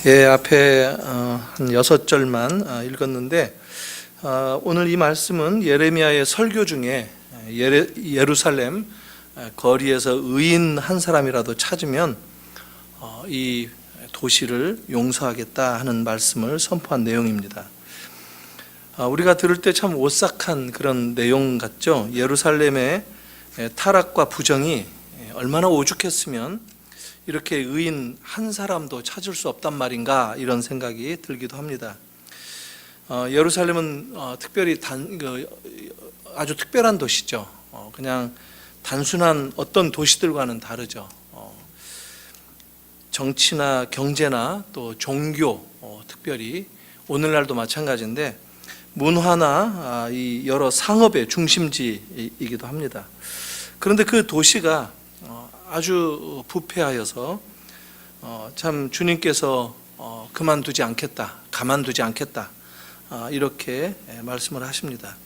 앞에 한 6절만 읽었는데 오늘 이 말씀은 예레미야의 설교 중에 예루살렘 거리에서 의인 한 사람이라도 찾으면 이 도시를 용서하겠다 하는 말씀을 선포한 내용입니다. 우리가 들을 때 참 오싹한 그런 내용 같죠. 예루살렘의 타락과 부정이 얼마나 오죽했으면 이렇게 의인 한 사람도 찾을 수 없단 말인가, 이런 생각이 들기도 합니다. 예루살렘은 특별히 아주 특별한 도시죠. 그냥 단순한 어떤 도시들과는 다르죠. 정치나 경제나 또 종교, 특별히 오늘날도 마찬가지인데 문화나 이 여러 상업의 중심지이기도 합니다. 그런데 그 도시가 아주 부패하여서 참 주님께서 그만두지 않겠다, 가만두지 않겠다, 이렇게 말씀을 하십니다.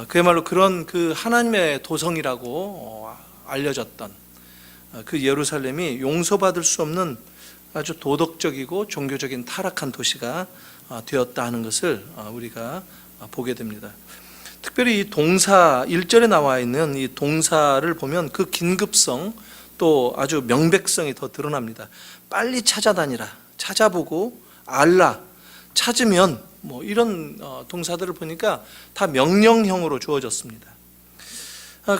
그야말로 그런 그 하나님의 도성이라고 알려졌던 그 예루살렘이 용서받을 수 없는 아주 도덕적이고 종교적인 타락한 도시가 되었다 하는 것을 우리가 보게 됩니다. 특별히 이 동사 1절에 나와 있는 이 동사를 보면 그 긴급성, 또 아주 명백성이 더 드러납니다. 빨리 찾아다니라, 찾아보고 알라, 찾으면, 이런 동사들을 보니까 다 명령형으로 주어졌습니다.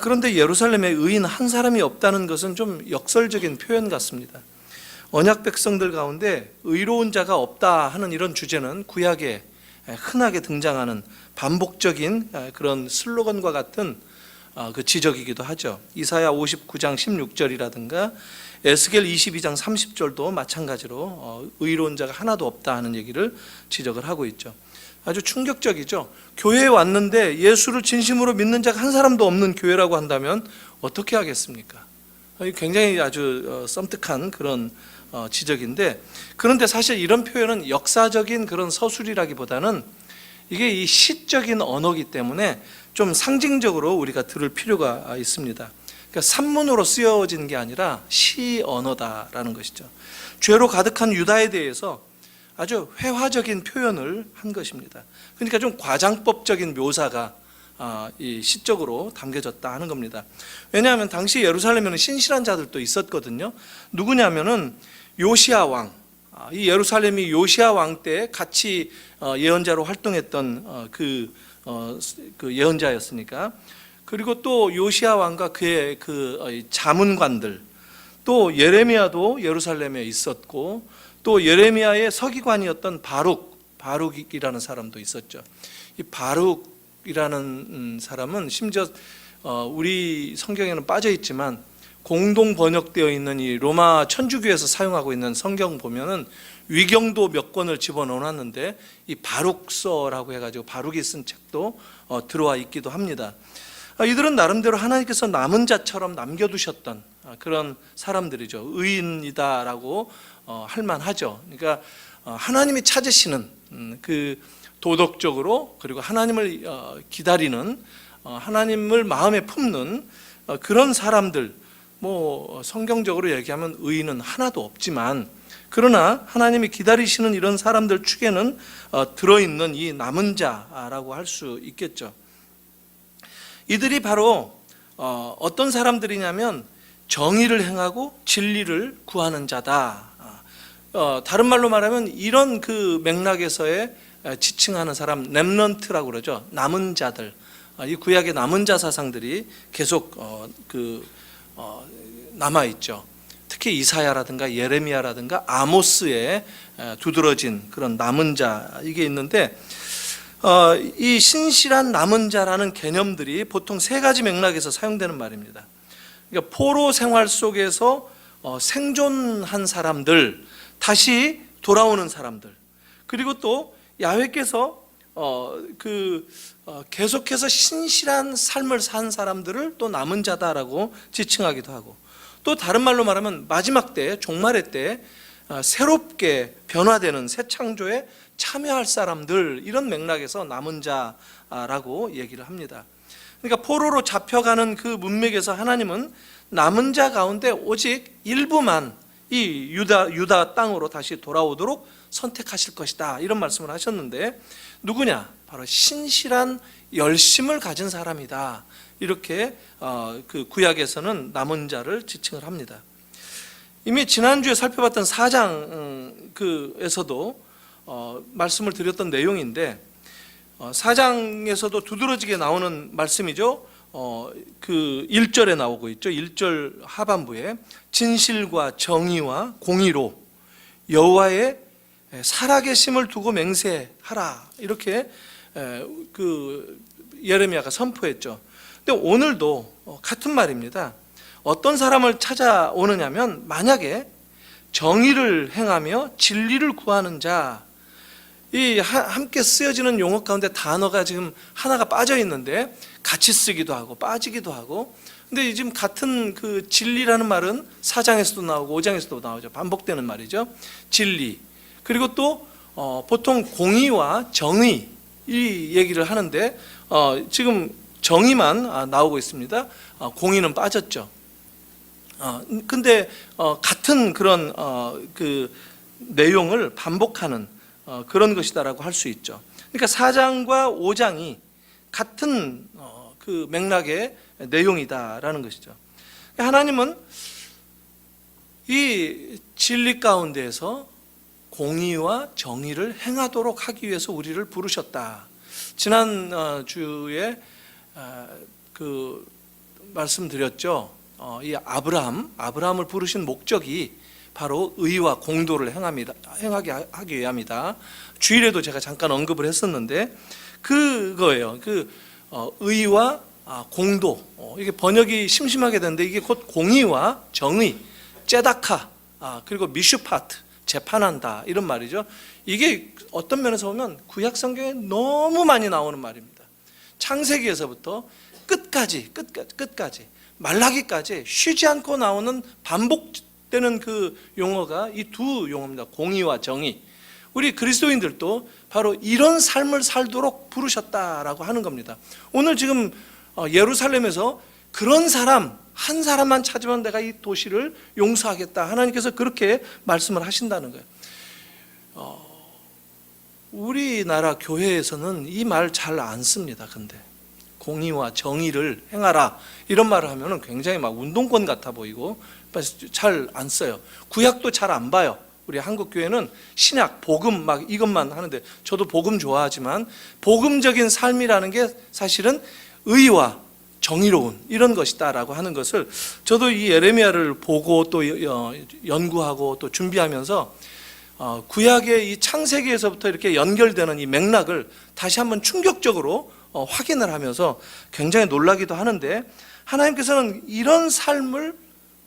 그런데 예루살렘에 의인 한 사람이 없다는 것은 좀 역설적인 표현 같습니다. 언약 백성들 가운데 의로운 자가 없다 하는 이런 주제는 구약에 흔하게 등장하는 반복적인 그런 슬로건과 같은 그 지적이기도 하죠. 이사야 59장 16절이라든가 에스겔 22장 30절도 마찬가지로 의로운 자가 하나도 없다 하는 얘기를 지적을 하고 있죠. 아주 충격적이죠. 교회에 왔는데 예수를 진심으로 믿는 자가 한 사람도 없는 교회라고 한다면 어떻게 하겠습니까? 굉장히 아주 썸뜩한 그런 지적인데, 그런데 사실 이런 표현은 역사적인 그런 서술이라기보다는 이게 이 시적인 언어이기 때문에 좀 상징적으로 우리가 들을 필요가 있습니다. 그러니까 산문으로 쓰여진 게 아니라 시 언어다라는 것이죠. 죄로 가득한 유다에 대해서 아주 회화적인 표현을 한 것입니다. 그러니까 좀 과장법적인 묘사가 이 시적으로 담겨졌다 하는 겁니다. 왜냐하면 당시 예루살렘에는 신실한 자들도 있었거든요. 누구냐면은 요시야 왕, 이 예루살렘이 요시야 왕 때 같이 예언자로 활동했던 그 예언자였으니까, 그리고 또 요시야 왕과 그의 그 자문관들, 또 예레미야도 예루살렘에 있었고, 또 예레미야의 서기관이었던 바룩이라는 사람도 있었죠. 이 바룩이라는 사람은 심지어 우리 성경에는 빠져 있지만 공동 번역되어 있는 이 로마 천주교에서 사용하고 있는 성경 보면은 위경도 몇 권을 집어넣어놨는데 이 바룩서라고 해가지고 바룩이 쓴 책도 들어와 있기도 합니다. 이들은 나름대로 하나님께서 남은 자처럼 남겨두셨던 그런 사람들이죠. 의인이다라고 할 만하죠. 그러니까 하나님이 찾으시는 그 도덕적으로, 그리고 하나님을 기다리는, 하나님을 마음에 품는 그런 사람들, 성경적으로 얘기하면 의인은 하나도 없지만, 그러나 하나님이 기다리시는 이런 사람들 축에는 들어있는 이 남은 자라고 할 수 있겠죠. 이들이 바로 어떤 사람들이냐면 정의를 행하고 진리를 구하는 자다. 다른 말로 말하면 이런 그 맥락에서의 지칭하는 사람, 렘넌트라고 그러죠. 남은 자들. 이 구약의 남은 자 사상들이 계속 남아있죠. 특히 이사야라든가 예레미야라든가 아모스에 두드러진 그런 남은 자, 이게 있는데, 이 신실한 남은 자라는 개념들이 보통 세 가지 맥락에서 사용되는 말입니다. 그러니까 포로 생활 속에서 생존한 사람들, 다시 돌아오는 사람들, 그리고 또 야훼께서 계속해서 신실한 삶을 산 사람들을 또 남은 자다라고 지칭하기도 하고, 또 다른 말로 말하면 마지막 때, 종말의 때 새롭게 변화되는 새 창조에 참여할 사람들, 이런 맥락에서 남은 자라고 얘기를 합니다. 그러니까 포로로 잡혀가는 그 문맥에서 하나님은 남은 자 가운데 오직 일부만 이 유다 땅으로 다시 돌아오도록 선택하실 것이다, 이런 말씀을 하셨는데, 누구냐? 바로 신실한 열심을 가진 사람이다, 이렇게 그 구약에서는 남은 자를 지칭을 합니다. 이미 지난주에 살펴봤던 4장에서도 말씀을 드렸던 내용인데, 4장에서도 두드러지게 나오는 말씀이죠. 그 1절에 나오고 있죠. 1절 하반부에 진실과 정의와 공의로 여호와의 살아계심을 두고 맹세하라, 이렇게 그 예레미야가 선포했죠. 근데 오늘도 같은 말입니다. 어떤 사람을 찾아오느냐면, 만약에 정의를 행하며 진리를 구하는 자, 이 함께 쓰여지는 용어 가운데 단어가 지금 하나가 빠져 있는데 같이 쓰기도 하고 빠지기도 하고, 근데 지금 같은 그 진리라는 말은 4장에서도 나오고 5장에서도 나오죠. 반복되는 말이죠. 진리. 그리고 또 보통 공의와 정의, 이 얘기를 하는데 지금 정의만 나오고 있습니다. 공의는 빠졌죠. 근데 같은 그런 그 내용을 반복하는 그런 것이다라고 할 수 있죠. 그러니까 4장과 5장이 같은 그 맥락의 내용이다라는 것이죠. 하나님은 이 진리 가운데에서 공의와 정의를 행하도록 하기 위해서 우리를 부르셨다. 지난 주에 그 말씀드렸죠. 이 아브라함을 부르신 목적이 바로 의와 공도를 행하게 하기 위함이다. 주일에도 제가 잠깐 언급을 했었는데 그거예요. 그 의와 공도, 이게 번역이 심심하게 되는데 이게 곧 공의와 정의, 째다카, 그리고 미슈파트, 재판한다, 이런 말이죠. 이게 어떤 면에서 보면 구약 성경에 너무 많이 나오는 말입니다. 창세기에서부터 끝까지 말라기까지 쉬지 않고 나오는 반복되는 그 용어가 이 두 용어입니다. 공의와 정의. 우리 그리스도인들도 바로 이런 삶을 살도록 부르셨다라고 하는 겁니다. 오늘 지금 예루살렘에서 그런 사람 한 사람만 찾으면 내가 이 도시를 용서하겠다, 하나님께서 그렇게 말씀을 하신다는 거예요. 우리나라 교회에서는 이 말 잘 안 씁니다. 근데 공의와 정의를 행하라, 이런 말을 하면 굉장히 막 운동권 같아 보이고 잘 안 써요. 구약도 잘 안 봐요. 우리 한국 교회는 신약, 복음 막 이것만 하는데, 저도 복음 좋아하지만 복음적인 삶이라는 게 사실은 의와 정의로운 이런 것이다라고 하는 것을 저도 이 예레미야를 보고 또 연구하고 또 준비하면서 구약의 이 창세기에서부터 이렇게 연결되는 이 맥락을 다시 한번 충격적으로 확인을 하면서 굉장히 놀라기도 하는데, 하나님께서는 이런 삶을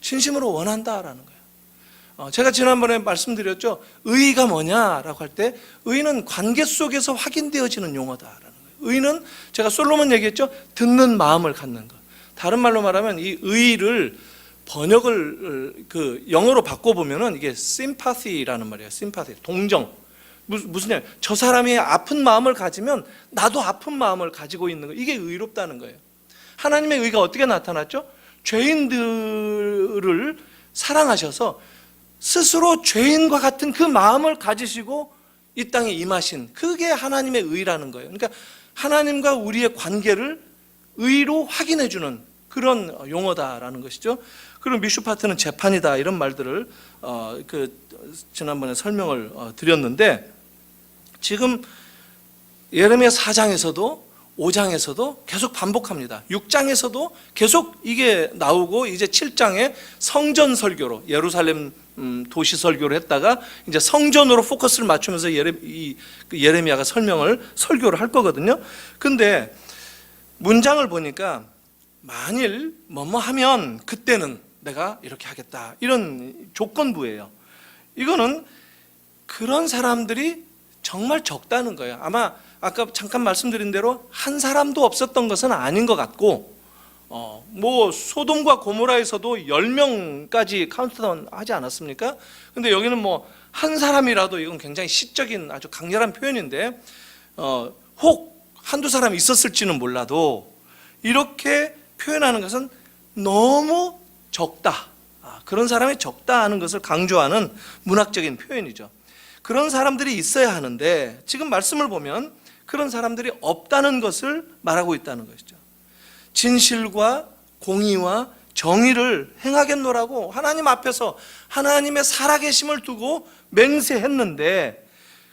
진심으로 원한다라는 거예요. 제가 지난번에 말씀드렸죠. 의가 뭐냐라고 할 때 의는 관계 속에서 확인되어지는 용어다라는 거예요. 의는 제가 솔로몬 얘기했죠. 듣는 마음을 갖는 것. 다른 말로 말하면 이 의를 번역을 그 영어로 바꿔보면은 이게 sympathy라는 말이에요. sympathy, 동정. 무슨 말? 저 사람이 아픈 마음을 가지면 나도 아픈 마음을 가지고 있는 거. 이게 의롭다는 거예요. 하나님의 의가 어떻게 나타났죠? 죄인들을 사랑하셔서 스스로 죄인과 같은 그 마음을 가지시고 이 땅에 임하신, 그게 하나님의 의라는 거예요. 그러니까 하나님과 우리의 관계를 의로 확인해주는 그런 용어다라는 것이죠. 그리고 미슈파트는 재판이다, 이런 말들을 지난번에 설명을 드렸는데, 지금 예레미야 4장에서도 5장에서도 계속 반복합니다. 6장에서도 계속 이게 나오고, 이제 7장에 성전 설교로, 예루살렘 도시 설교를 했다가 이제 성전으로 포커스를 맞추면서 예레미야가 설교를 할 거거든요. 근데 문장을 보니까 만일 뭐뭐 하면 그때는 내가 이렇게 하겠다, 이런 조건부예요. 이거는 그런 사람들이 정말 적다는 거예요. 아마 아까 잠깐 말씀드린 대로 한 사람도 없었던 것은 아닌 것 같고, 뭐 소돔과 고모라에서도 10명까지 카운트다운 하지 않았습니까? 근데 여기는 뭐 한 사람이라도, 이건 굉장히 시적인 아주 강렬한 표현인데, 혹 한두 사람이 있었을지는 몰라도 이렇게 표현하는 것은 너무 적다, 그런 사람이 적다 하는 것을 강조하는 문학적인 표현이죠. 그런 사람들이 있어야 하는데 지금 말씀을 보면 그런 사람들이 없다는 것을 말하고 있다는 것이죠. 진실과 공의와 정의를 행하겠노라고 하나님 앞에서 하나님의 살아계심을 두고 맹세했는데,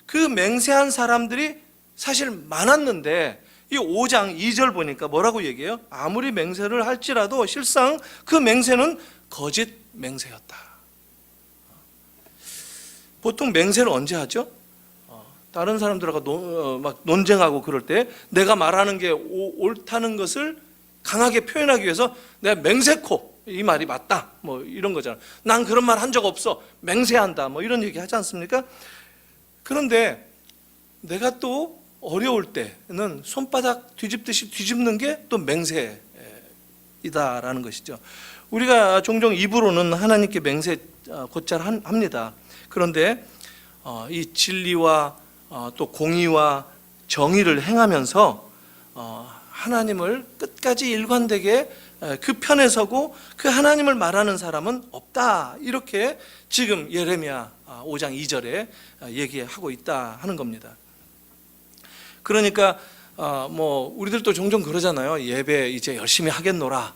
그 맹세한 사람들이 사실 많았는데 이 5장 2절 보니까 뭐라고 얘기해요? 아무리 맹세를 할지라도 실상 그 맹세는 거짓 맹세였다. 보통 맹세를 언제 하죠? 다른 사람들하고 막 논쟁하고 그럴 때 내가 말하는 게 옳다는 것을 강하게 표현하기 위해서 내가 맹세코 이 말이 맞다 뭐 이런 거잖아. 난 그런 말 한 적 없어, 맹세한다 뭐 이런 얘기 하지 않습니까? 그런데 내가 또 어려울 때는 손바닥 뒤집듯이 뒤집는 게 또 맹세이다라는 것이죠. 우리가 종종 입으로는 하나님께 맹세 곧잘 합니다. 그런데 이 진리와 또 공의와 정의를 행하면서 하나님을 끝까지 일관되게 그 편에 서고 그 하나님을 말하는 사람은 없다, 이렇게 지금 예레미야 5장 2절에 얘기하고 있다 하는 겁니다. 그러니까 뭐 우리들도 종종 그러잖아요. 예배 이제 열심히 하겠노라,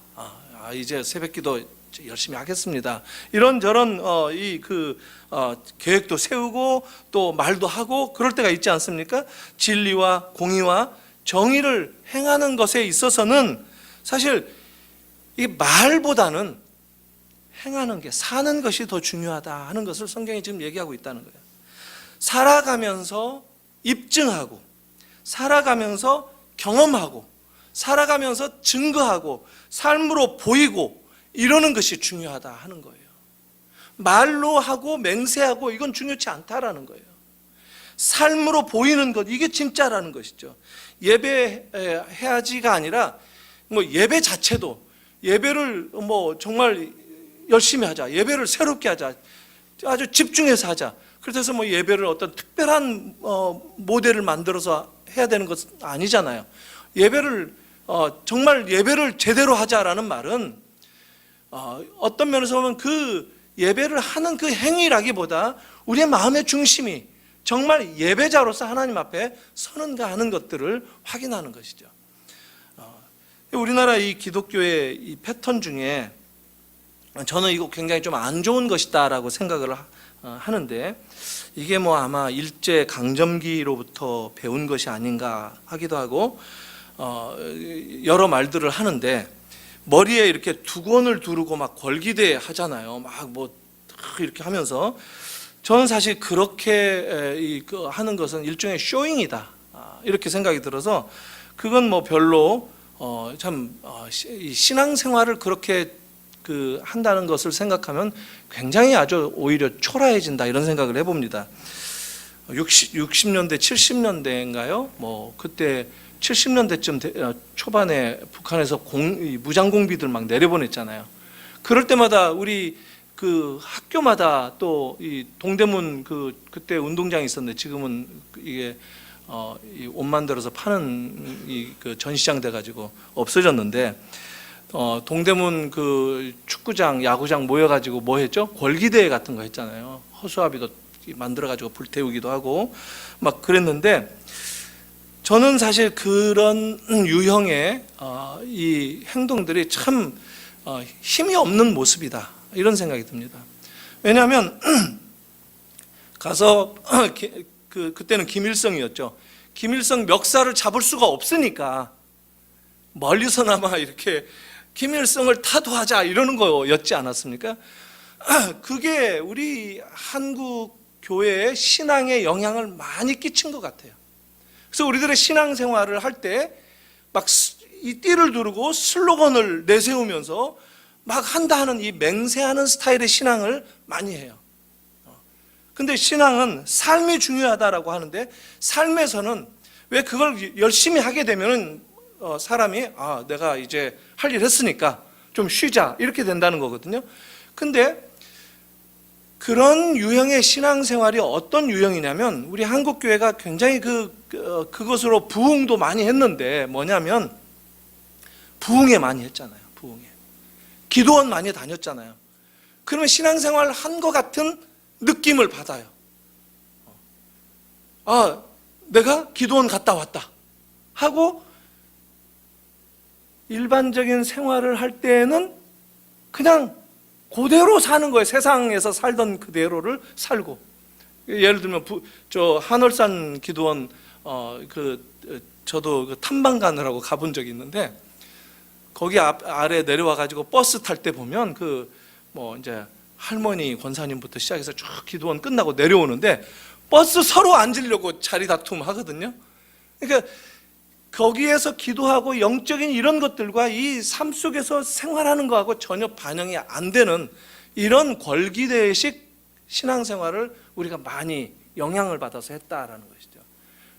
이제 새벽기도 열심히 하겠습니다, 이런저런 계획도 세우고 또 말도 하고 그럴 때가 있지 않습니까? 진리와 공의와 정의를 행하는 것에 있어서는 사실 이 말보다는 행하는 게, 사는 것이 더 중요하다 하는 것을 성경이 지금 얘기하고 있다는 거예요. 살아가면서 입증하고, 살아가면서 경험하고, 살아가면서 증거하고, 삶으로 보이고 이러는 것이 중요하다 하는 거예요. 말로 하고 맹세하고 이건 중요치 않다라는 거예요. 삶으로 보이는 것, 이게 진짜라는 것이죠. 예배해야지가 아니라 뭐 예배 자체도, 예배를 뭐 정말 열심히 하자, 예배를 새롭게 하자, 아주 집중해서 하자, 그래서 뭐 예배를 어떤 특별한 모델을 만들어서 해야 되는 것은 아니잖아요. 예배를 정말 예배를 제대로 하자라는 말은 어떤 면에서 보면 그 예배를 하는 그 행위라기보다 우리의 마음의 중심이 정말 예배자로서 하나님 앞에 서는가 하는 것들을 확인하는 것이죠. 우리나라 이 기독교의 이 패턴 중에 저는 이거 굉장히 좀 안 좋은 것이다라고 생각을 하는데, 이게 뭐 아마 일제 강점기로부터 배운 것이 아닌가 하기도 하고 여러 말들을 하는데, 머리에 이렇게 두건을 두르고 막 걸기대 하잖아요. 막 뭐 이렇게 하면서, 저는 사실 그렇게 하는 것은 일종의 쇼잉이다 이렇게 생각이 들어서, 그건 뭐 별로 신앙생활을 그렇게 한다는 것을 생각하면 굉장히 아주 오히려 초라해진다 이런 생각을 해봅니다. 60년대 70년대인가요? 뭐 그때 70년대쯤 초반에 북한에서 무장공비들 막 내려보냈잖아요. 그럴 때마다 우리 그 학교마다 또 이 동대문 그때 운동장이 있었는데 지금은 이게 옷 만들어서 파는 그 전시장 돼가지고 없어졌는데, 동대문 그 축구장, 야구장 모여가지고 뭐 했죠? 골기대회 같은 거 했잖아요. 허수아비도 만들어가지고 불태우기도 하고 막 그랬는데, 저는 사실 그런 유형의 이 행동들이 참 힘이 없는 모습이다 이런 생각이 듭니다. 왜냐하면 가서 그때는 김일성이었죠. 김일성 멱살을 잡을 수가 없으니까 멀리서나마 이렇게 김일성을 타도하자 이러는 거였지 않았습니까? 그게 우리 한국 교회의 신앙에 영향을 많이 끼친 것 같아요. 그래서 우리들의 신앙생활을 할 때 막 이 띠를 두르고 슬로건을 내세우면서 막 한다 하는 이 맹세하는 스타일의 신앙을 많이 해요. 근데 신앙은 삶이 중요하다라고 하는데, 삶에서는 왜 그걸 열심히 하게 되면은 사람이 내가 이제 할 일 했으니까 좀 쉬자 이렇게 된다는 거거든요. 근데 그런 유형의 신앙생활이 어떤 유형이냐면, 우리 한국 교회가 굉장히 그것으로 부흥도 많이 했는데, 뭐냐면 부흥회 많이 했잖아요. 부흥회, 기도원 많이 다녔잖아요. 그러면 신앙생활 한 것 같은 느낌을 받아요. 아, 내가 기도원 갔다 왔다 하고 일반적인 생활을 할 때에는 그냥 그대로 사는 거예요. 세상에서 살던 그대로를 살고. 예를 들면 저 한월산 기도원 저도 그 탐방 가느라고 가본 적이 있는데 거기 아래 내려와 가지고 버스 탈 때 보면 이제 할머니 권사님부터 시작해서 쭉 기도원 끝나고 내려오는데 버스 서로 앉으려고 자리 다툼 하거든요. 그러니까 거기에서 기도하고 영적인 이런 것들과 이 삶 속에서 생활하는 거하고 전혀 반영이 안 되는 이런 걸기대식 신앙생활을 우리가 많이 영향을 받아서 했다라는 것이죠.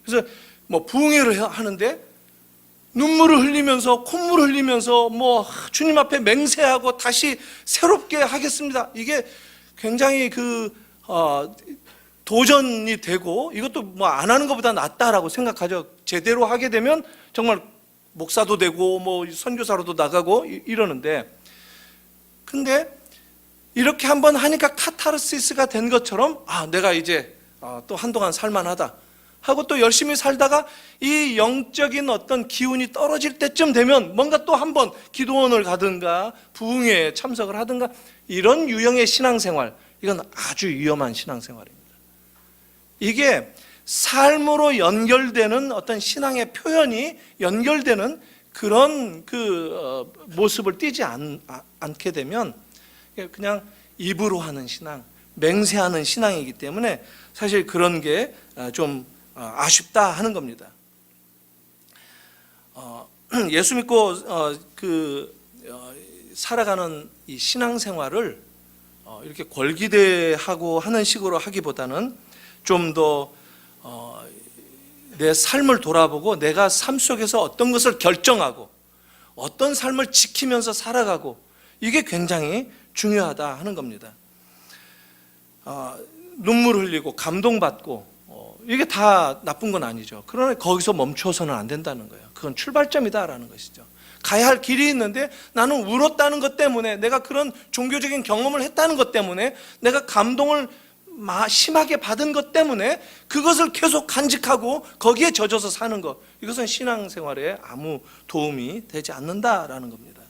그래서 부흥회를 하는데 눈물을 흘리면서 콧물을 흘리면서 주님 앞에 맹세하고 다시 새롭게 하겠습니다. 이게 굉장히 도전이 되고 이것도 안 하는 것보다 낫다라고 생각하죠. 제대로 하게 되면 정말 목사도 되고 선교사로도 나가고 이러는데, 근데 이렇게 한번 하니까 카타르시스가 된 것처럼 내가 이제 또 한동안 살만하다 하고 또 열심히 살다가 이 영적인 어떤 기운이 떨어질 때쯤 되면 뭔가 또 한번 기도원을 가든가 부흥회에 참석을 하든가 이런 유형의 신앙생활, 이건 아주 위험한 신앙생활입니다. 이게 삶으로 연결되는 어떤 신앙의 표현이 연결되는 그런 모습을 띠지 않게 되면 그냥 입으로 하는 신앙, 맹세하는 신앙이기 때문에 사실 그런 게 좀 아쉽다 하는 겁니다. 예수 믿고 살아가는 이 신앙생활을 이렇게 걸기대하고 하는 식으로 하기보다는 좀 더 내 삶을 돌아보고 내가 삶 속에서 어떤 것을 결정하고 어떤 삶을 지키면서 살아가고, 이게 굉장히 중요하다 하는 겁니다. 눈물 흘리고 감동받고 이게 다 나쁜 건 아니죠. 그러나 거기서 멈춰서는 안 된다는 거예요. 그건 출발점이다라는 것이죠. 가야 할 길이 있는데 나는 울었다는 것 때문에, 내가 그런 종교적인 경험을 했다는 것 때문에, 내가 감동을 심하게 받은 것 때문에 그것을 계속 간직하고 거기에 젖어서 사는 것, 이것은 신앙생활에 아무 도움이 되지 않는다라는 겁니다.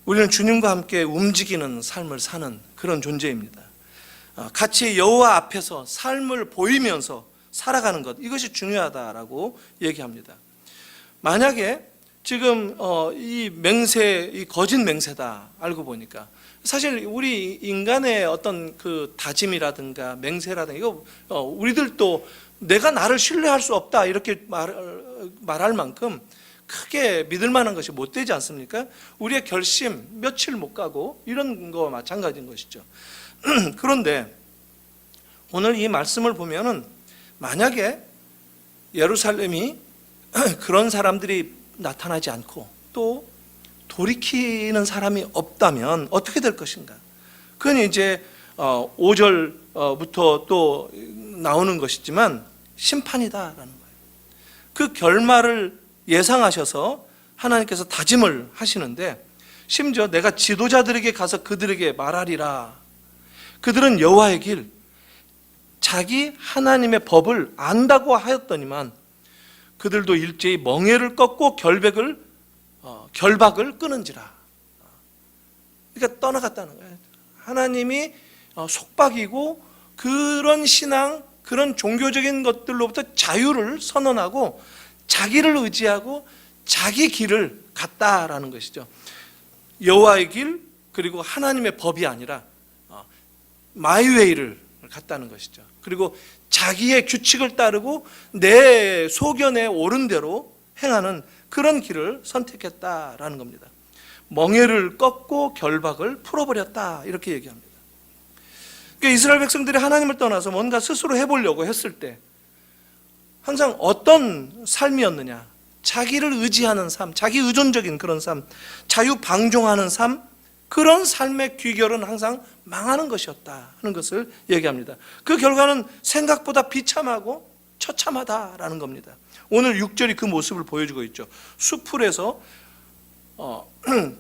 우리는 주님과 함께 움직이는 삶을 사는 그런 존재입니다. 같이 여호와 앞에서 삶을 보이면서 살아가는 것, 이것이 중요하다라고 얘기합니다. 만약에 지금 이 맹세, 이 거짓 맹세다 알고 보니까, 사실 우리 인간의 어떤 다짐이라든가 맹세라든가 이거 우리들도 내가 나를 신뢰할 수 없다 이렇게 말할 만큼 크게 믿을 만한 것이 못 되지 않습니까? 우리의 결심 며칠 못 가고 이런 거 마찬가지인 것이죠. 그런데 오늘 이 말씀을 보면은 만약에 예루살렘이 그런 사람들이 나타나지 않고 또 돌이키는 사람이 없다면 어떻게 될 것인가? 그건 이제 5절부터 또 나오는 것이지만 심판이다라는 거예요. 그 결말을 예상하셔서 하나님께서 다짐을 하시는데, 심지어 내가 지도자들에게 가서 그들에게 말하리라. 그들은 여호와의 길, 자기 하나님의 법을 안다고 하였더니만 그들도 일제히 멍에를 꺾고 결박을 끊은지라. 그러니까 떠나갔다는 거예요. 하나님이 속박이고 그런 신앙, 그런 종교적인 것들로부터 자유를 선언하고 자기를 의지하고 자기 길을 갔다라는 것이죠. 여호와의 길, 그리고 하나님의 법이 아니라 마이웨이를 갔다는 것이죠. 그리고 자기의 규칙을 따르고 내 소견에 옳은 대로 행하는 그런 길을 선택했다라는 겁니다. 멍에를 꺾고 결박을 풀어버렸다 이렇게 얘기합니다. 그러니까 이스라엘 백성들이 하나님을 떠나서 뭔가 스스로 해보려고 했을 때 항상 어떤 삶이었느냐, 자기를 의지하는 삶, 자기 의존적인 그런 삶, 자유방종하는 삶, 그런 삶의 귀결은 항상 망하는 것이었다 하는 것을 얘기합니다. 그 결과는 생각보다 비참하고 처참하다라는 겁니다. 오늘 6절이 그 모습을 보여주고 있죠. 수풀에서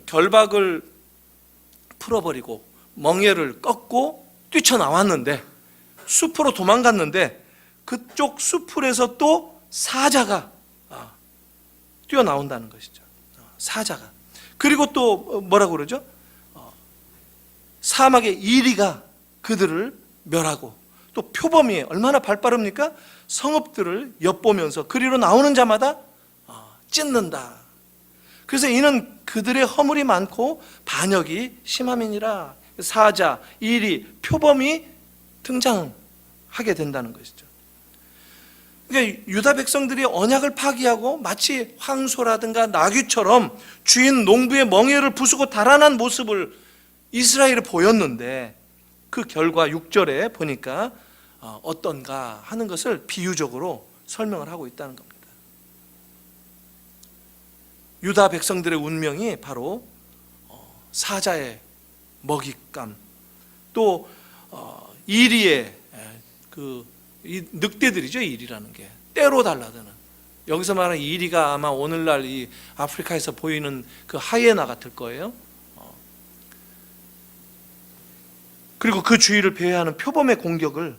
결박을 풀어버리고 멍에를 꺾고 뛰쳐나왔는데, 숲으로 도망갔는데 그쪽 숲풀에서 또 사자가 뛰어나온다는 것이죠. 사자가. 그리고 또 뭐라고 그러죠? 사막의 이리가 그들을 멸하고, 또 표범이 얼마나 발 빠릅니까? 성읍들을 엿보면서 그리로 나오는 자마다 찢는다. 그래서 이는 그들의 허물이 많고 반역이 심함이니라. 사자, 이리, 표범이 등장하게 된다는 것이죠. 그러니까 유다 백성들이 언약을 파기하고 마치 황소라든가 나귀처럼 주인 농부의 멍에를 부수고 달아난 모습을 이스라엘이 보였는데, 그 결과 6절에 보니까 어떤가 하는 것을 비유적으로 설명을 하고 있다는 겁니다. 유다 백성들의 운명이 바로 사자의 먹잇감, 또 이리의 이 늑대들이죠. 이리라는 게 때로 달라드는, 여기서 말하는 이리가 아마 오늘날 이 아프리카에서 보이는 그 하이에나 같을 거예요. 그리고 그 주위를 배회하는 표범의 공격을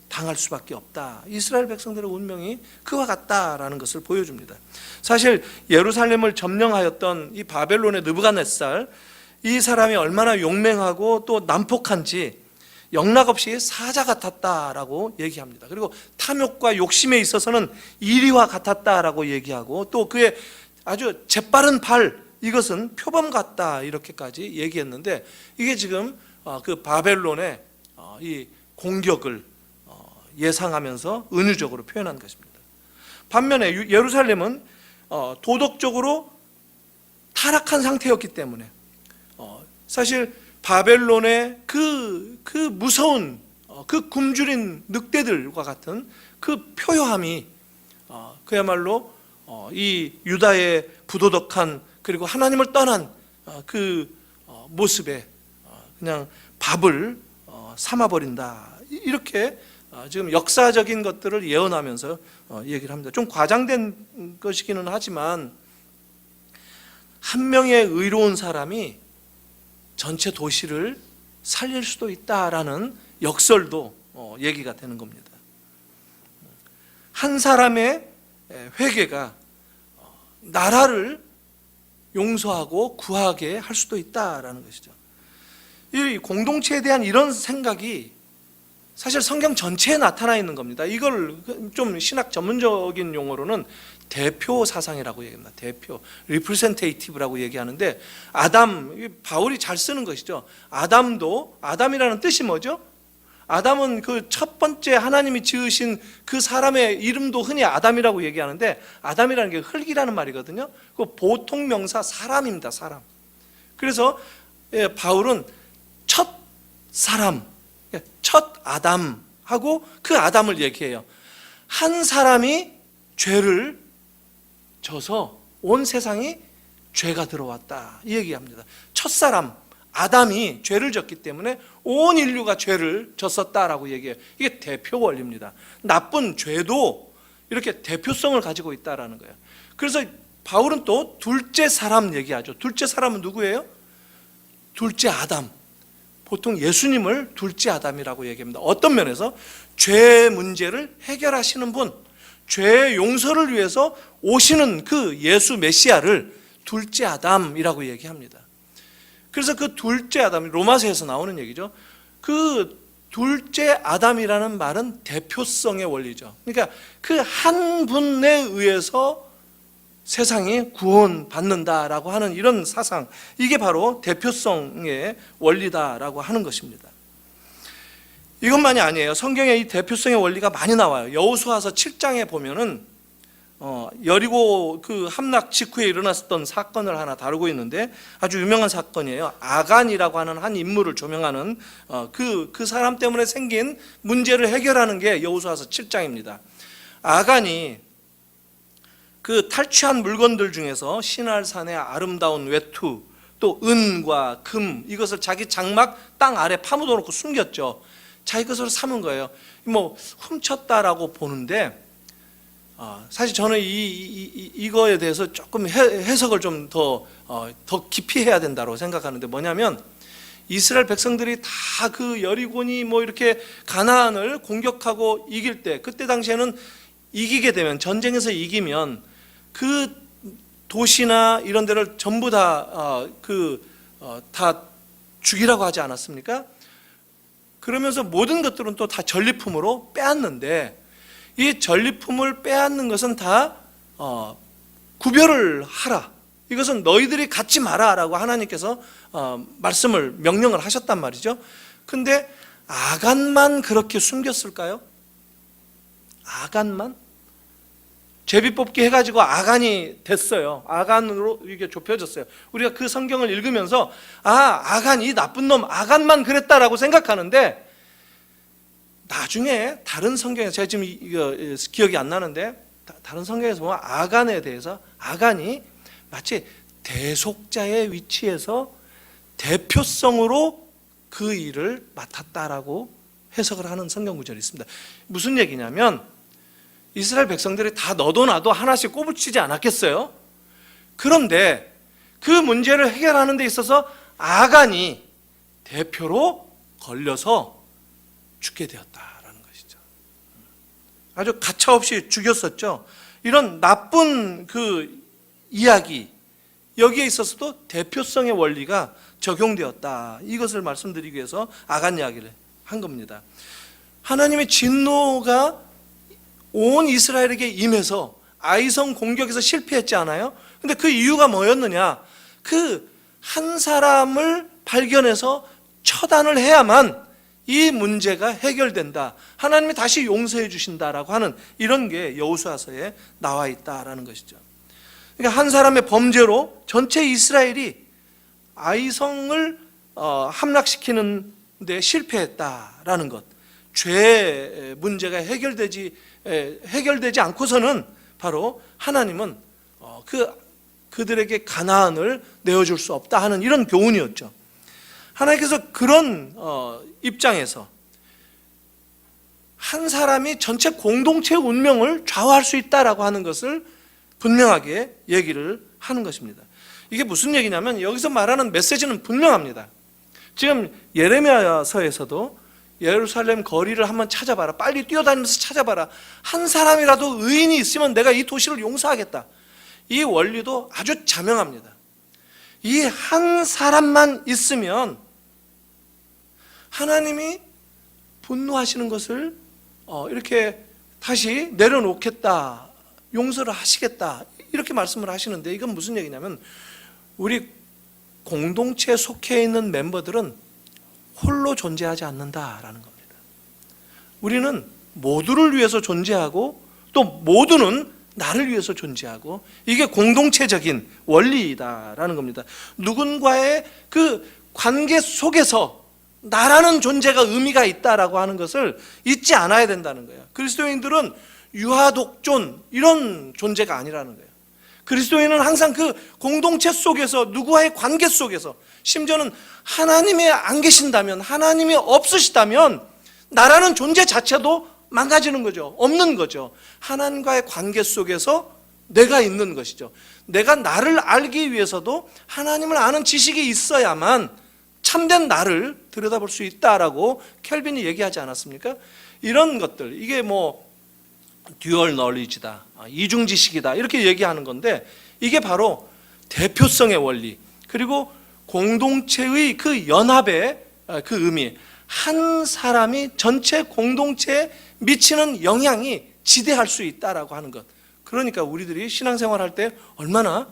당할 수밖에 없다. 이스라엘 백성들의 운명이 그와 같다라는 것을 보여줍니다. 사실 예루살렘을 점령하였던 이 바벨론의 느부갓네살, 이 사람이 얼마나 용맹하고 또 난폭한지 영락없이 사자 같았다라고 얘기합니다. 그리고 탐욕과 욕심에 있어서는 이리와 같았다라고 얘기하고, 또 그의 아주 재빠른 발, 이것은 표범 같다, 이렇게까지 얘기했는데, 이게 지금 그 바벨론의 이 공격을 예상하면서 은유적으로 표현한 것입니다. 반면에 예루살렘은 도덕적으로 타락한 상태였기 때문에 사실 바벨론의 그 무서운 그 굶주린 늑대들과 같은 그 표효함이 그야말로 이 유다의 부도덕한, 그리고 하나님을 떠난 그 모습에 그냥 밥을 삼아버린다, 이렇게 지금 역사적인 것들을 예언하면서 얘기를 합니다. 좀 과장된 것이기는 하지만 한 명의 의로운 사람이 전체 도시를 살릴 수도 있다라는 역설도 얘기가 되는 겁니다. 한 사람의 회개가 나라를 용서하고 구하게 할 수도 있다라는 것이죠. 이 공동체에 대한 이런 생각이 사실 성경 전체에 나타나 있는 겁니다. 이걸 좀 신학 전문적인 용어로는 대표 사상이라고 얘기합니다. 대표, representative라고 얘기하는데, 바울이 잘 쓰는 것이죠. 아담이라는 뜻이 뭐죠? 아담은 그 첫 번째 하나님이 지으신 그 사람의 이름도 흔히 아담이라고 얘기하는데, 아담이라는 게 흙이라는 말이거든요. 그 보통 명사 사람입니다. 사람. 그래서 바울은 첫 사람, 첫 아담하고 그 아담을 얘기해요. 한 사람이 죄를 져서 온 세상이 죄가 들어왔다, 이 얘기합니다. 첫사람 아담이 죄를 졌기 때문에 온 인류가 죄를 졌었다라고 얘기해요. 이게 대표 원리입니다. 나쁜 죄도 이렇게 대표성을 가지고 있다라는 거예요. 그래서 바울은 또 둘째 사람 얘기하죠. 둘째 사람은 누구예요? 둘째 아담. 보통 예수님을 둘째 아담이라고 얘기합니다. 어떤 면에서 죄 문제를 해결하시는 분, 죄의 용서를 위해서 오시는 그 예수 메시아를 둘째 아담이라고 얘기합니다. 그래서 그 둘째 아담이 로마서에서 나오는 얘기죠. 그 둘째 아담이라는 말은 대표성의 원리죠. 그러니까 그 한 분에 의해서 세상이 구원받는다라고 하는 이런 사상, 이게 바로 대표성의 원리다라고 하는 것입니다. 이것만이 아니에요. 성경에 이 대표성의 원리가 많이 나와요. 여호수아서 7장에 보면은 여리고 그 함락 직후에 일어났던 사건을 하나 다루고 있는데, 아주 유명한 사건이에요. 아간이라고 하는 한 인물을 조명하는 그 사람 때문에 생긴 문제를 해결하는 게 여호수아서 7장입니다. 아간이 그 탈취한 물건들 중에서 시날산의 아름다운 외투, 또 은과 금, 이것을 자기 장막 땅 아래 파묻어 놓고 숨겼죠. 자기 것으로 삼은 거예요. 뭐 훔쳤다라고 보는데, 사실 저는 이거에 대해서 조금 해석을 좀 더 깊이 해야 된다고 생각하는데, 뭐냐면 이스라엘 백성들이 다 그 여리고니 뭐 이렇게 가나안을 공격하고 이길 때, 그때 당시에는 이기게 되면, 전쟁에서 이기면 그 도시나 이런 데를 전부 다 다 죽이라고 하지 않았습니까? 그러면서 모든 것들은 또 다 전리품으로 빼앗는데, 이 전리품을 빼앗는 것은 다 구별을 하라, 이것은 너희들이 갖지 마라라고 하나님께서 말씀을, 명령을 하셨단 말이죠. 근데 아간만 그렇게 숨겼을까요? 아간만? 제비뽑기 해가지고 아간이 됐어요. 아간으로 이게 좁혀졌어요. 우리가 그 성경을 읽으면서 아간, 이 나쁜 놈 아간만 그랬다라고 생각하는데, 나중에 다른 성경에서, 제가 지금 이거 기억이 안 나는데, 다른 성경에서 보면 아간에 대해서, 아간이 마치 대속자의 위치에서 대표성으로 그 일을 맡았다라고 해석을 하는 성경 구절이 있습니다. 무슨 얘기냐면, 이스라엘 백성들이 다 너도 나도 하나씩 꼬부치지 않았겠어요? 그런데 그 문제를 해결하는 데 있어서 아간이 대표로 걸려서 죽게 되었다라는 것이죠. 아주 가차없이 죽였었죠. 이런 나쁜 그 이야기, 여기에 있어서도 대표성의 원리가 적용되었다, 이것을 말씀드리기 위해서 아간 이야기를 한 겁니다. 하나님의 진노가 온 이스라엘에게 임해서 아이성 공격에서 실패했지 않아요? 근데 그 이유가 뭐였느냐? 그 한 사람을 발견해서 처단을 해야만 이 문제가 해결된다, 하나님이 다시 용서해 주신다라고 하는 이런 게 여호수아서에 나와 있다라는 것이죠. 그러니까 한 사람의 범죄로 전체 이스라엘이 아이성을 함락시키는 데 실패했다라는 것, 죄의 문제가 해결되지 않고서는 바로 하나님은 그들에게 가나안을 내어줄 수 없다 하는 이런 교훈이었죠. 하나님께서 그런 입장에서 한 사람이 전체 공동체의 운명을 좌우할 수 있다라고 하는 것을 분명하게 얘기를 하는 것입니다. 이게 무슨 얘기냐면, 여기서 말하는 메시지는 분명합니다. 지금 예레미야서에서도 예루살렘 거리를 한번 찾아봐라, 빨리 뛰어다니면서 찾아봐라, 한 사람이라도 의인이 있으면 내가 이 도시를 용서하겠다, 이 원리도 아주 자명합니다. 이 한 사람만 있으면 하나님이 분노하시는 것을 이렇게 다시 내려놓겠다, 용서를 하시겠다, 이렇게 말씀을 하시는데, 이건 무슨 얘기냐면, 우리 공동체에 속해 있는 멤버들은 홀로 존재하지 않는다라는 겁니다. 우리는 모두를 위해서 존재하고, 또 모두는 나를 위해서 존재하고, 이게 공동체적인 원리다라는 겁니다. 누군가의 그 관계 속에서 나라는 존재가 의미가 있다라고 하는 것을 잊지 않아야 된다는 거예요. 그리스도인들은 유아독존 이런 존재가 아니라는 거예요. 그리스도인은 항상 그 공동체 속에서, 누구와의 관계 속에서, 심지어는 하나님이 안 계신다면, 하나님이 없으시다면 나라는 존재 자체도 망가지는 거죠. 없는 거죠. 하나님과의 관계 속에서 내가 있는 것이죠. 내가 나를 알기 위해서도 하나님을 아는 지식이 있어야만 참된 나를 들여다볼 수 있다라고 켈빈이 얘기하지 않았습니까? 이런 것들, 이게 뭐 듀얼 널리지다, 이중 지식이다, 이렇게 얘기하는 건데, 이게 바로 대표성의 원리, 그리고 공동체의 그 연합의 그 의미, 한 사람이 전체 공동체에 미치는 영향이 지대할 수 있다라고 하는 것. 그러니까 우리들이 신앙생활할 때 얼마나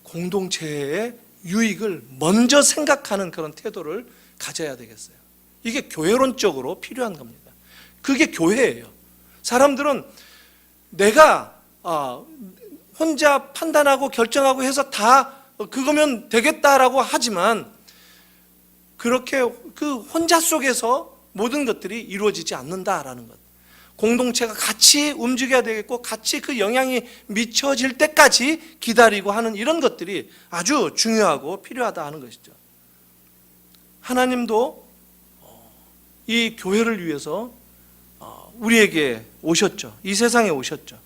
공동체의 유익을 먼저 생각하는 그런 태도를 가져야 되겠어요. 이게 교회론적으로 필요한 겁니다. 그게 교회예요. 사람들은 내가 혼자 판단하고 결정하고 해서 다 그거면 되겠다라고 하지만, 그렇게 그 혼자 속에서 모든 것들이 이루어지지 않는다라는 것. 공동체가 같이 움직여야 되겠고, 같이 그 영향이 미쳐질 때까지 기다리고 하는 이런 것들이 아주 중요하고 필요하다 하는 것이죠. 하나님도 이 교회를 위해서 우리에게 오셨죠. 이 세상에 오셨죠.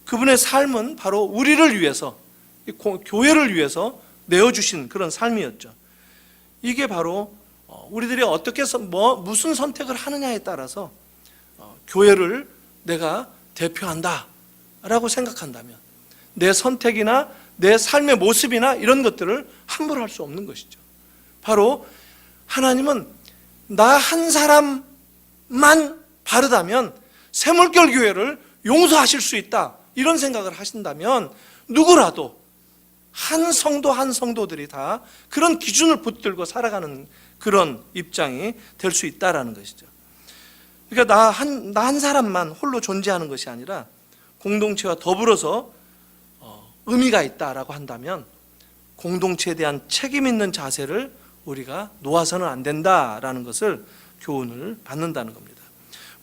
그분의 삶은 바로 우리를 위해서, 교회를 위해서 내어주신 그런 삶이었죠. 이게 바로 우리들이 어떻게 해서 무슨 선택을 하느냐에 따라서 교회를 내가 대표한다 라고 생각한다면 내 선택이나 내 삶의 모습이나 이런 것들을 함부로 할 수 없는 것이죠. 바로 하나님은 나 한 사람만 바르다면 샘물결 교회를 용서하실 수 있다, 이런 생각을 하신다면 누구라도 한 성도 한 성도들이 다 그런 기준을 붙들고 살아가는 그런 입장이 될 수 있다라는 것이죠. 그러니까 나 한 사람만 홀로 존재하는 것이 아니라 공동체와 더불어서 의미가 있다라고 한다면 공동체에 대한 책임 있는 자세를 우리가 놓아서는 안 된다라는 것을 교훈을 받는다는 겁니다.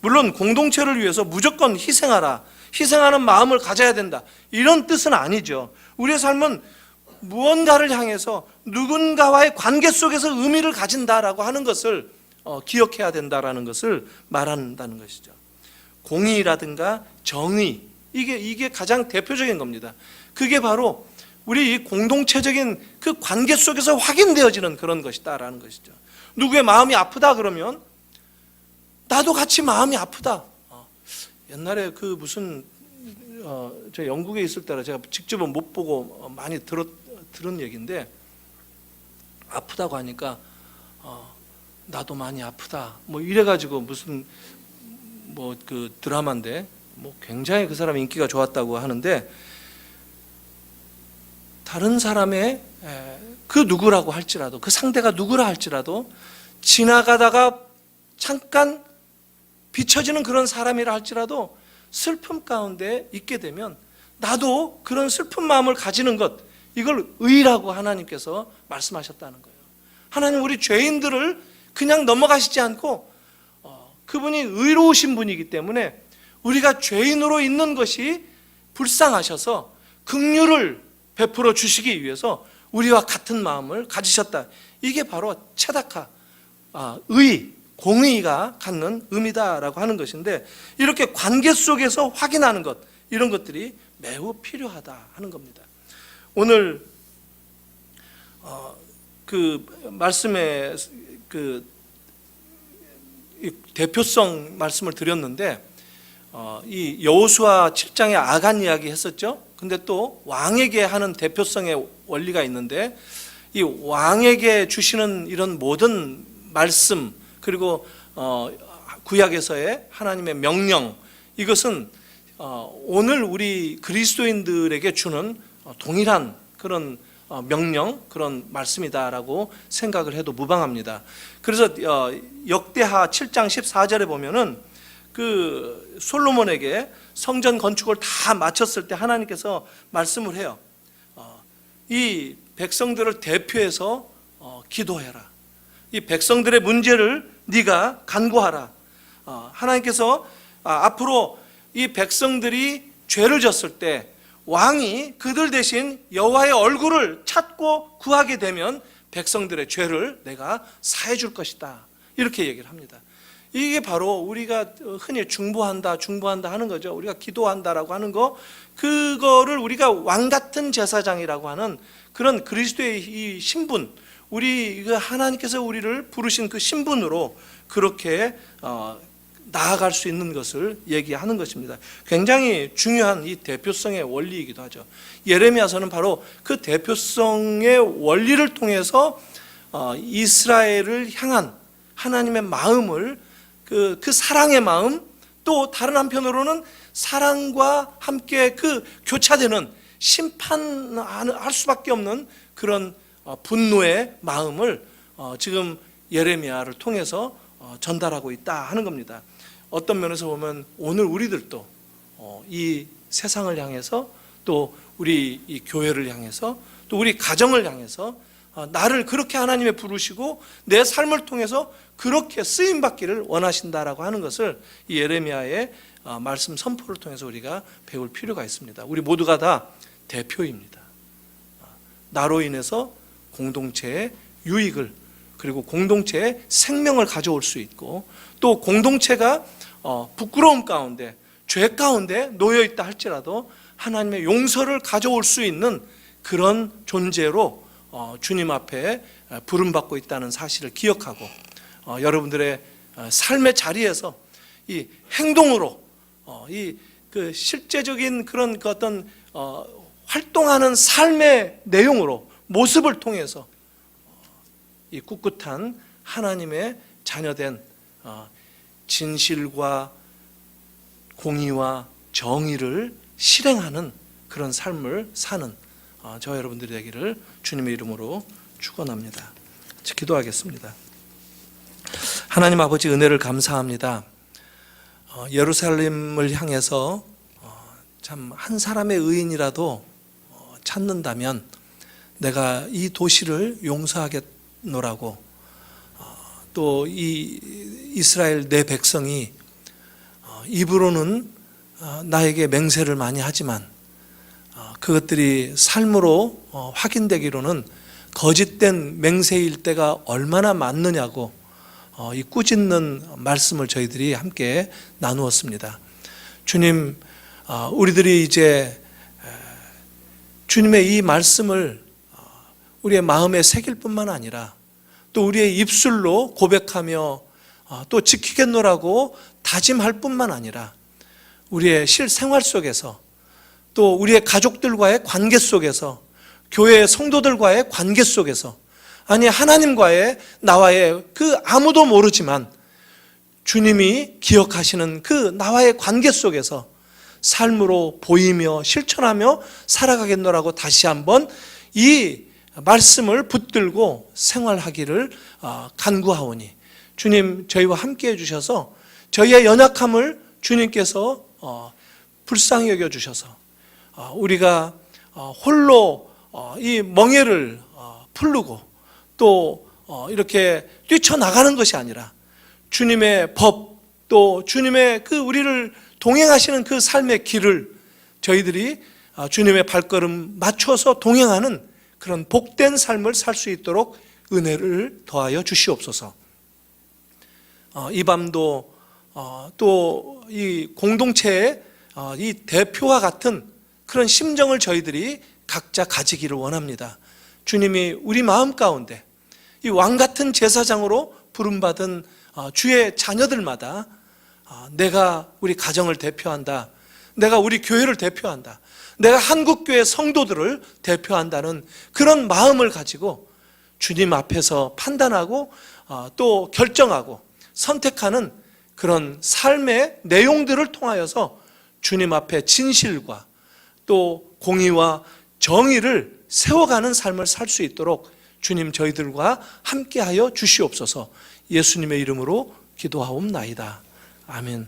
물론 공동체를 위해서 무조건 희생하라, 희생하는 마음을 가져야 된다, 이런 뜻은 아니죠. 우리의 삶은 무언가를 향해서 누군가와의 관계 속에서 의미를 가진다라고 하는 것을 기억해야 된다라는 것을 말한다는 것이죠. 공의라든가 정의, 이게 가장 대표적인 겁니다. 그게 바로 우리 이 공동체적인 그 관계 속에서 확인되어지는 그런 것이다라는 것이죠. 누구의 마음이 아프다 그러면 나도 같이 마음이 아프다. 옛날에 그 무슨 저 영국에 있을 때라 제가 직접은 못 보고 많이 들은 얘기인데, 아프다고 하니까 나도 많이 아프다 뭐 이래가지고 무슨 뭐 그 드라마인데 뭐 굉장히 그 사람 인기가 좋았다고 하는데, 다른 사람의 그 누구라고 할지라도, 그 상대가 누구라 할지라도 지나가다가 잠깐 비춰지는 그런 사람이라 할지라도 슬픔 가운데 있게 되면 나도 그런 슬픈 마음을 가지는 것, 이걸 의라고 하나님께서 말씀하셨다는 거예요. 하나님 우리 죄인들을 그냥 넘어가시지 않고 그분이 의로우신 분이기 때문에 우리가 죄인으로 있는 것이 불쌍하셔서 긍휼을 베풀어 주시기 위해서 우리와 같은 마음을 가지셨다. 이게 바로 체다카, 의, 공의가 갖는 의미다라고 하는 것인데, 이렇게 관계 속에서 확인하는 것, 이런 것들이 매우 필요하다 하는 겁니다. 오늘 그 말씀에 그 대표성 말씀을 드렸는데, 이 여호수아 7장의 아간 이야기 했었죠. 근데 또 왕에게 하는 대표성의 원리가 있는데, 이 왕에게 주시는 이런 모든 말씀, 그리고 구약에서의 하나님의 명령, 이것은 오늘 우리 그리스도인들에게 주는 동일한 그런 명령, 그런 말씀이다라고 생각을 해도 무방합니다. 그래서 역대하 7장 14절에 보면은 그 솔로몬에게 성전 건축을 다 마쳤을 때 하나님께서 말씀을 해요. 이 백성들을 대표해서 기도해라. 이 백성들의 문제를 네가 간구하라. 하나님께서 앞으로 이 백성들이 죄를 졌을 때 왕이 그들 대신 여호와의 얼굴을 찾고 구하게 되면 백성들의 죄를 내가 사해 줄 것이다, 이렇게 얘기를 합니다. 이게 바로 우리가 흔히 중보한다 하는 거죠. 우리가 기도한다라고 하는 거, 그거를 우리가 왕 같은 제사장이라고 하는 그런 그리스도의 이 신분, 우리 하나님께서 우리를 부르신 그 신분으로 그렇게 나아갈 수 있는 것을 얘기하는 것입니다. 굉장히 중요한 이 대표성의 원리이기도 하죠. 예레미야서는 바로 그 대표성의 원리를 통해서 이스라엘을 향한 하나님의 마음을, 그 사랑의 마음, 또 다른 한편으로는 사랑과 함께 그 교차되는 심판할 수밖에 없는 그런 분노의 마음을 지금 예레미야를 통해서 전달하고 있다 하는 겁니다. 어떤 면에서 보면 오늘 우리들도 이 세상을 향해서, 또 우리 이 교회를 향해서, 또 우리 가정을 향해서 나를 그렇게 하나님의 부르시고 내 삶을 통해서 그렇게 쓰임받기를 원하신다라고 하는 것을 이 예레미야의 말씀 선포를 통해서 우리가 배울 필요가 있습니다. 우리 모두가 다 대표입니다. 나로 인해서 공동체의 유익을, 그리고 공동체의 생명을 가져올 수 있고, 또 공동체가 부끄러움 가운데, 죄 가운데 놓여 있다 할지라도 하나님의 용서를 가져올 수 있는 그런 존재로 주님 앞에 부름받고 있다는 사실을 기억하고 여러분들의 삶의 자리에서 이 행동으로 이 그 실제적인 그런 그 어떤 활동하는 삶의 내용으로 모습을 통해서 이 꿋꿋한 하나님의 자녀된 진실과 공의와 정의를 실행하는 그런 삶을 사는 저 여러분들이 되기를 주님의 이름으로 축원합니다. 기도하겠습니다. 하나님 아버지, 은혜를 감사합니다. 예루살렘을 향해서 참 한 사람의 의인이라도 찾는다면 내가 이 도시를 용서하겠노라고, 또 이 이스라엘 내 백성이 입으로는 나에게 맹세를 많이 하지만 그것들이 삶으로 확인되기로는 거짓된 맹세일 때가 얼마나 많느냐고 이 꾸짖는 말씀을 저희들이 함께 나누었습니다. 주님, 우리들이 이제 주님의 이 말씀을 우리의 마음에 새길 뿐만 아니라 또 우리의 입술로 고백하며 또 지키겠노라고 다짐할 뿐만 아니라 우리의 실생활 속에서 또 우리의 가족들과의 관계 속에서 교회 성도들과의 관계 속에서 아니 하나님과의 나와의 그 아무도 모르지만 주님이 기억하시는 그 나와의 관계 속에서 삶으로 보이며 실천하며 살아가겠노라고 다시 한번 이 말씀을 붙들고 생활하기를 간구하오니 주님, 저희와 함께 해주셔서 저희의 연약함을 주님께서 불쌍히 여겨주셔서 우리가 홀로 이 멍에를 풀르고 또 이렇게 뛰쳐나가는 것이 아니라 주님의 법, 또 주님의 그 우리를 동행하시는 그 삶의 길을 저희들이 주님의 발걸음 맞춰서 동행하는 그런 복된 삶을 살 수 있도록 은혜를 더하여 주시옵소서. 이 밤도 또 이 공동체의 이 대표와 같은 그런 심정을 저희들이 각자 가지기를 원합니다. 주님이 우리 마음 가운데 이 왕 같은 제사장으로 부름받은 주의 자녀들마다 내가 우리 가정을 대표한다, 내가 우리 교회를 대표한다, 내가 한국교회 성도들을 대표한다는 그런 마음을 가지고 주님 앞에서 판단하고 또 결정하고 선택하는 그런 삶의 내용들을 통하여서 주님 앞에 진실과 또 공의와 정의를 세워가는 삶을 살 수 있도록 주님 저희들과 함께하여 주시옵소서. 예수님의 이름으로 기도하옵나이다. 아멘.